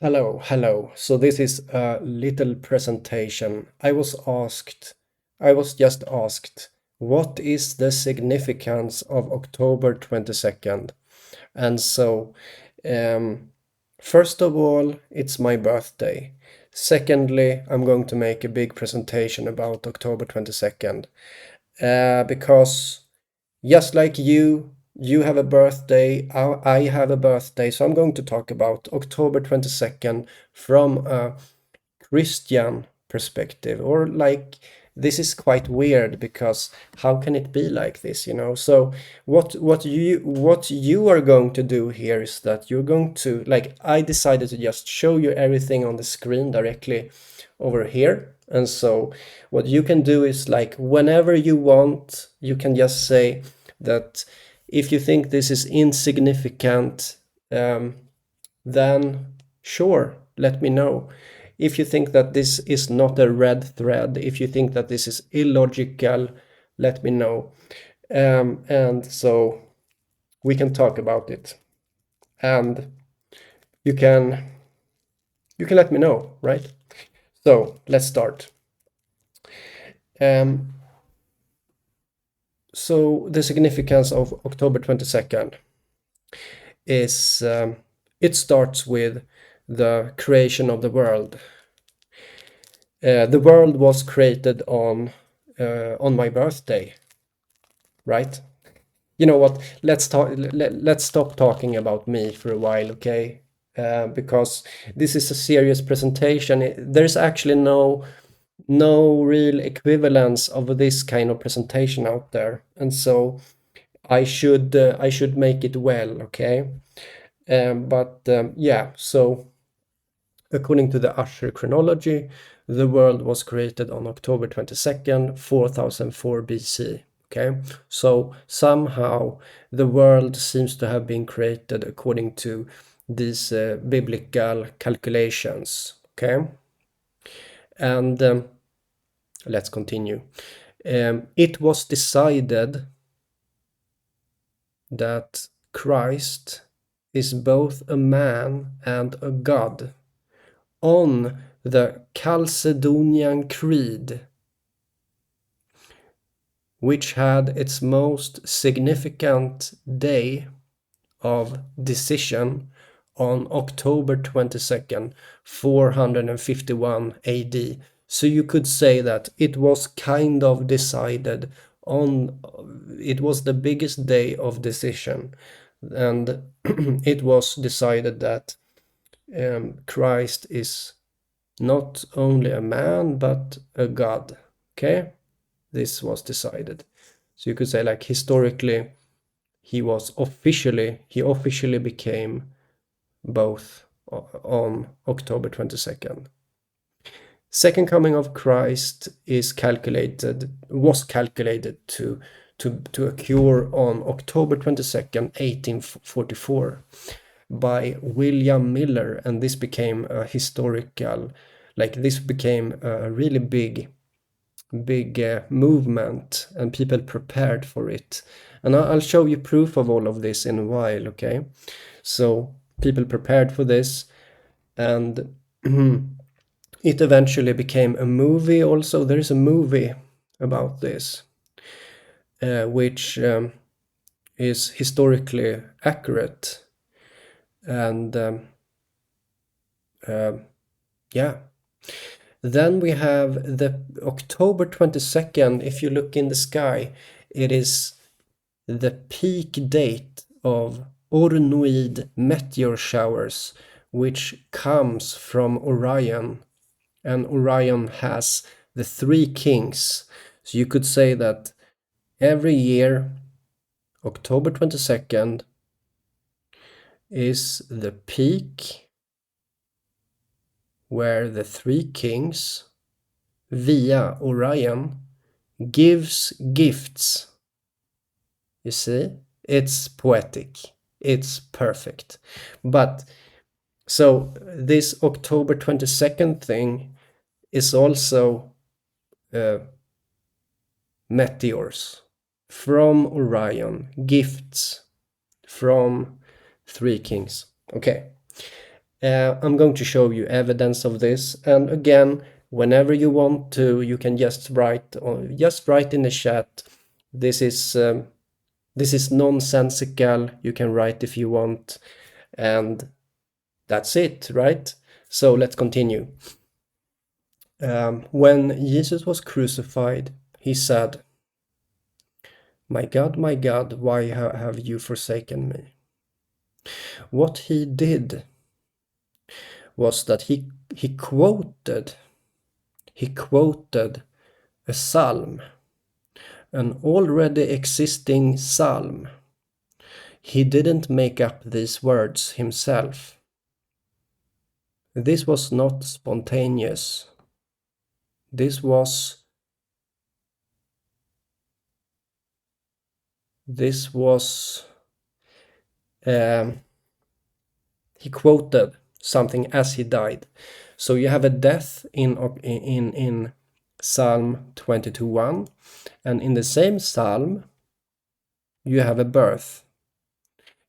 Hello. So this is a little presentation. I was just asked, what is the significance of October 22nd? And so, um, first of all, it's my birthday. Secondly, I'm going to make a big presentation about October 22nd, because just like you have a birthday, I have a birthday, so I'm going to talk about October 22nd from a Christian perspective. Or like, this is quite weird because how can it be like this, you know? So what you are going to do here is that you're going to, like, I decided to just show you everything on the screen directly over here. And so what you can do is, like, whenever you want, you can just say that if you think this is insignificant, then sure, let me know. If you think that this is not a red thread, if you think that this is illogical, let me know. And so we can talk about it. And you can let me know, right? So let's start. Um, so the significance of October 22nd is, it starts with the creation of the world. The world was created on my birthday, right? You know what? Let's stop talking about me for a while, okay? Because this is a serious presentation. There's actually no real equivalence of this kind of presentation out there, and so I should make it well, okay? Yeah. So according to the Usher chronology, the world was created on October 22nd, 4004 BC. Okay, so somehow the world seems to have been created according to these biblical calculations. Okay, and let's continue. It was decided that Christ is both a man and a god on the Chalcedonian Creed, which had its most significant day of decision on October 22nd, 451 AD. So you could say that it was kind of decided on, it was the biggest day of decision, and it was decided that Christ is not only a man but a god. Okay, this was decided. So you could say, like, historically he officially became both on October 22nd. Second coming of Christ was calculated to occur on October 22nd, 1844, by William Miller, and this became a historical, like, this became a really big movement, and people prepared for it. And I'll show you proof of all of this in a while, okay? So people prepared for this, and it eventually became a movie also. There is a movie about this, which is historically accurate. And yeah. Then we have the October 22nd. If you look in the sky, it is the peak date of Ornoid meteor showers, which comes from Orion. And Orion has the three kings. So you could say that every year, October 22nd is the peak where the three kings, via Orion, gives gifts. You see, it's poetic, it's perfect. But so this October 22nd thing is also meteors from Orion, gifts from three kings. Okay, I'm going to show you evidence of this, and again, whenever you want to, you can just write in the chat. This is nonsensical. You can write if you want, and that's it, right? So let's continue. When Jesus was crucified, he said, my God, why have you forsaken me?" What he did was that he quoted a psalm, an already existing psalm. He didn't make up these words himself. This was not spontaneous. This was he quoted something as he died. So you have a death in Psalm 22:1, and in the same psalm you have a birth.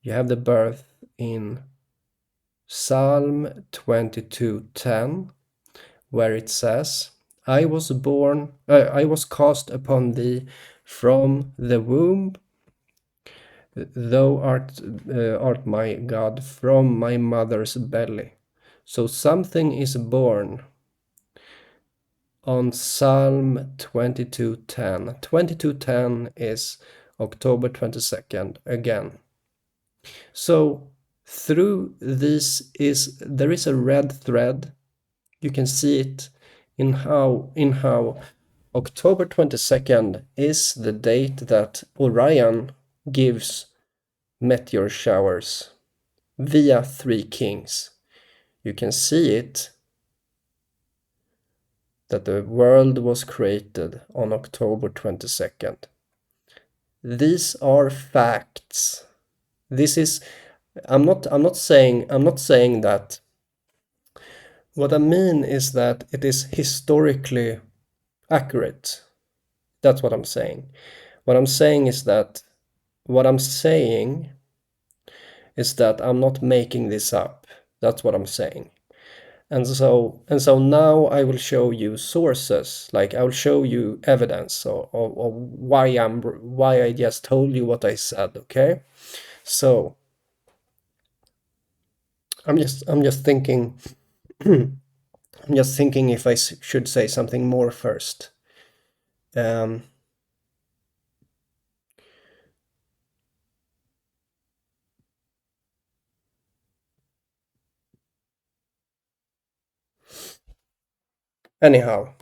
You have the birth in Psalm 22:10, where it says, I was cast upon thee from the womb. Thou art my God from my mother's belly. So something is born on Psalm 22:10. 22:10 is October 22nd again. So through this there is a red thread. You can see it in how October 22nd is the date that Orion gives meteor showers via three kings. You can see it that the world was created on October 22nd. These are facts. This is I'm not saying that. What I mean is that it is historically accurate. That's what I'm saying. What I'm saying is that I'm not making this up. That's what I'm saying. And so now I will show you sources, like I will show you evidence of why I just told you what I said, okay? So I'm just thinking I'm just thinking if I should say something more first. Anyhow,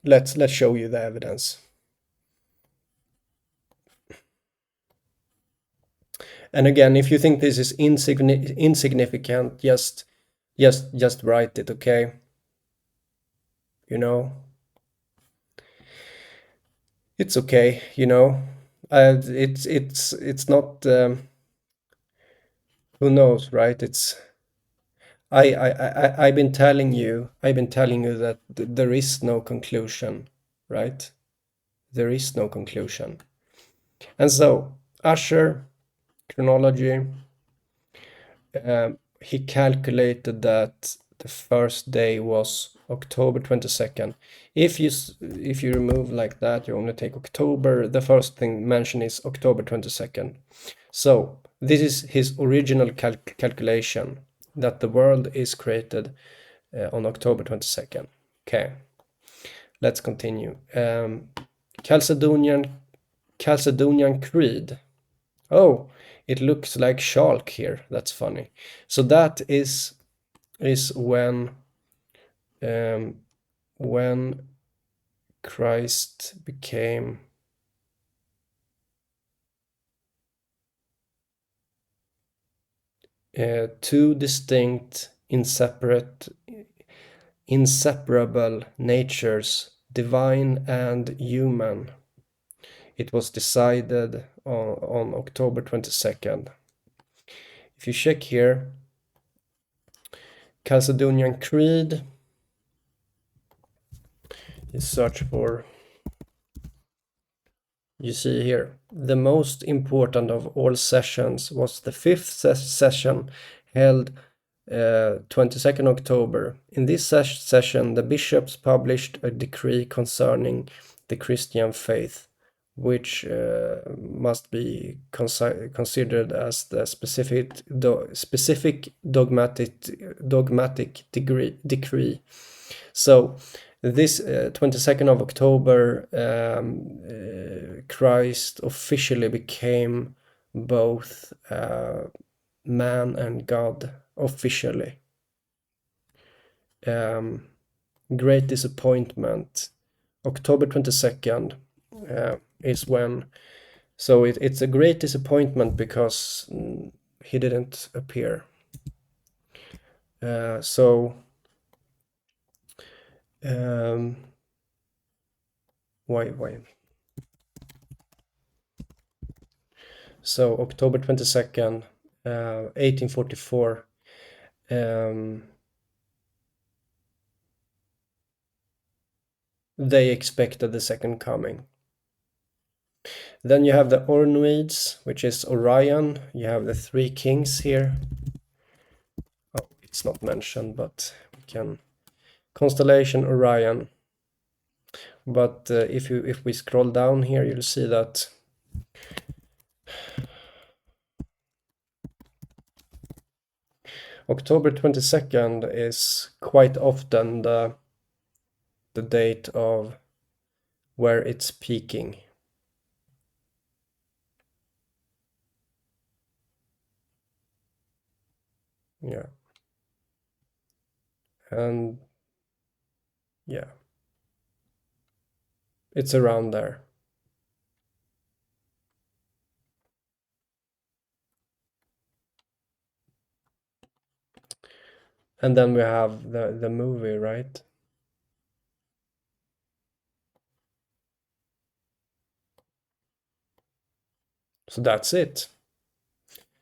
let's show you the evidence. And again, if you think this is insignificant, just write it, okay? You know, it's okay. You know, it's not. Who knows, right? It's I've been telling you that there is no conclusion, right? There is no conclusion. And so Usher chronology, he calculated that the first day was October 22nd. If you remove like that, you only take October, the first thing mentioned is October 22nd. So this is his original calculation, that the world is created on October 22nd. Okay, let's continue. Chalcedonian Creed. Oh, it looks like Schalk here. That's funny. So that is when Christ became two distinct, inseparable natures, divine and human. It was decided on October 22nd. If you check here, Chalcedonian Creed, you search for, you see here, the most important of all sessions was the fifth session held 22nd October. In this session, the bishops published a decree concerning the Christian faith, which must be considered as the specific dogmatic decree. So this 22nd of October, Christ officially became both man and God officially. Great disappointment. October 22nd is when. So it's a great disappointment because he didn't appear. So why? So October 22nd, 1844. They expected the second coming. Then you have the Ornoids, which is Orion. You have the three kings here. Oh, it's not mentioned, but we can. Constellation Orion. But if we scroll down here, you'll see that October 22nd is quite often the date of where it's peaking. Yeah. And yeah, it's around there. And then we have the movie, right? So that's it.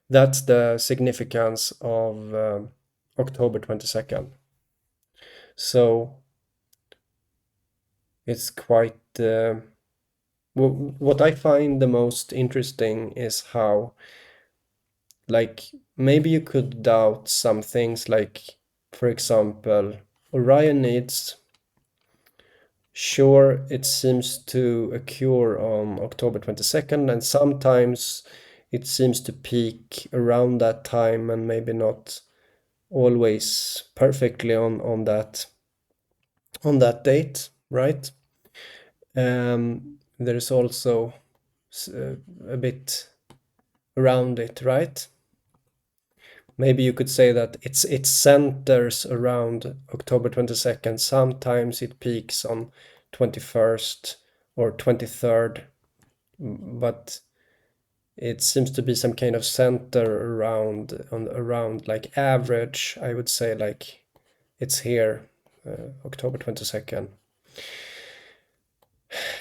That's the significance of October 22nd. So it's quite. What I find the most interesting is how, like, maybe you could doubt some things, like, for example, Orionids. Sure, it seems to occur on October 22nd, and sometimes it seems to peak around that time, and maybe not always perfectly on that date, right? There's also a bit around it, right? Maybe you could say that it centers around October 22nd. Sometimes it peaks on 21st or 23rd, but it seems to be some kind of center around like average. I would say like it's here, October 22nd.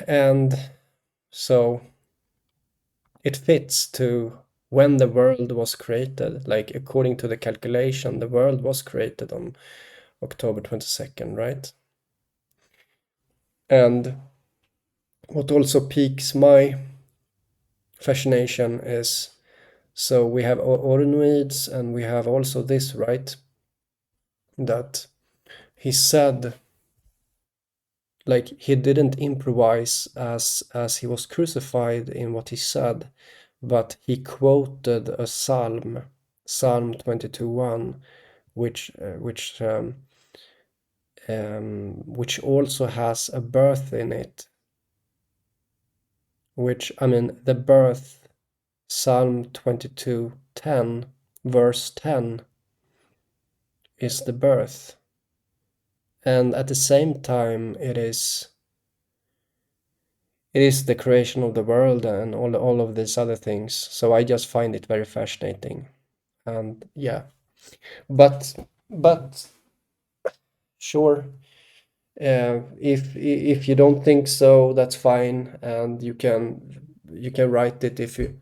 And so it fits to when the world was created. Like according to the calculation, the world was created on October 22nd, right? And what also piques my fascination is, so we have Ornoids and we have also this, right? That he said, like, he didn't improvise as he was crucified in what he said, but he quoted a psalm, Psalm 22:1, which also has a birth in it. Which, I mean, the birth, Psalm 22:10, verse 10, is the birth, and at the same time it is the creation of the world and all of these other things. So I just find it very fascinating. And yeah, but sure, if you don't think so, that's fine, and you can write it if you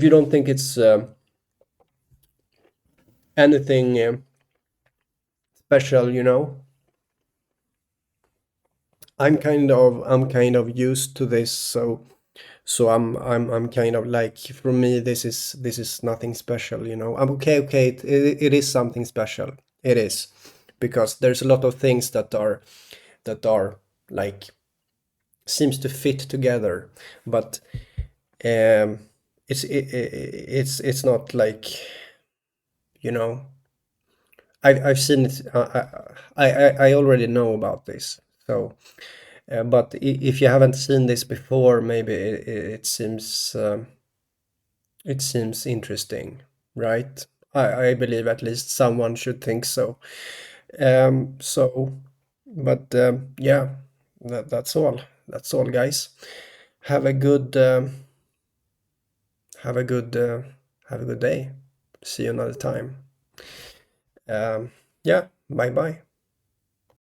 don't think it's anything special, I'm kind of used to this, So I'm kind of like, for me, this is nothing special, you know. I'm okay, it is something special. It is, because there's a lot of things that are like seems to fit together, but um it's not like, you know, I've seen it. I already know about this. So but if you haven't seen this before, maybe it seems interesting, right? I believe at least someone should think so. So, but yeah, that's all. That's all, guys. Have a good have a good have a good day. See you another time. Um, yeah, bye bye.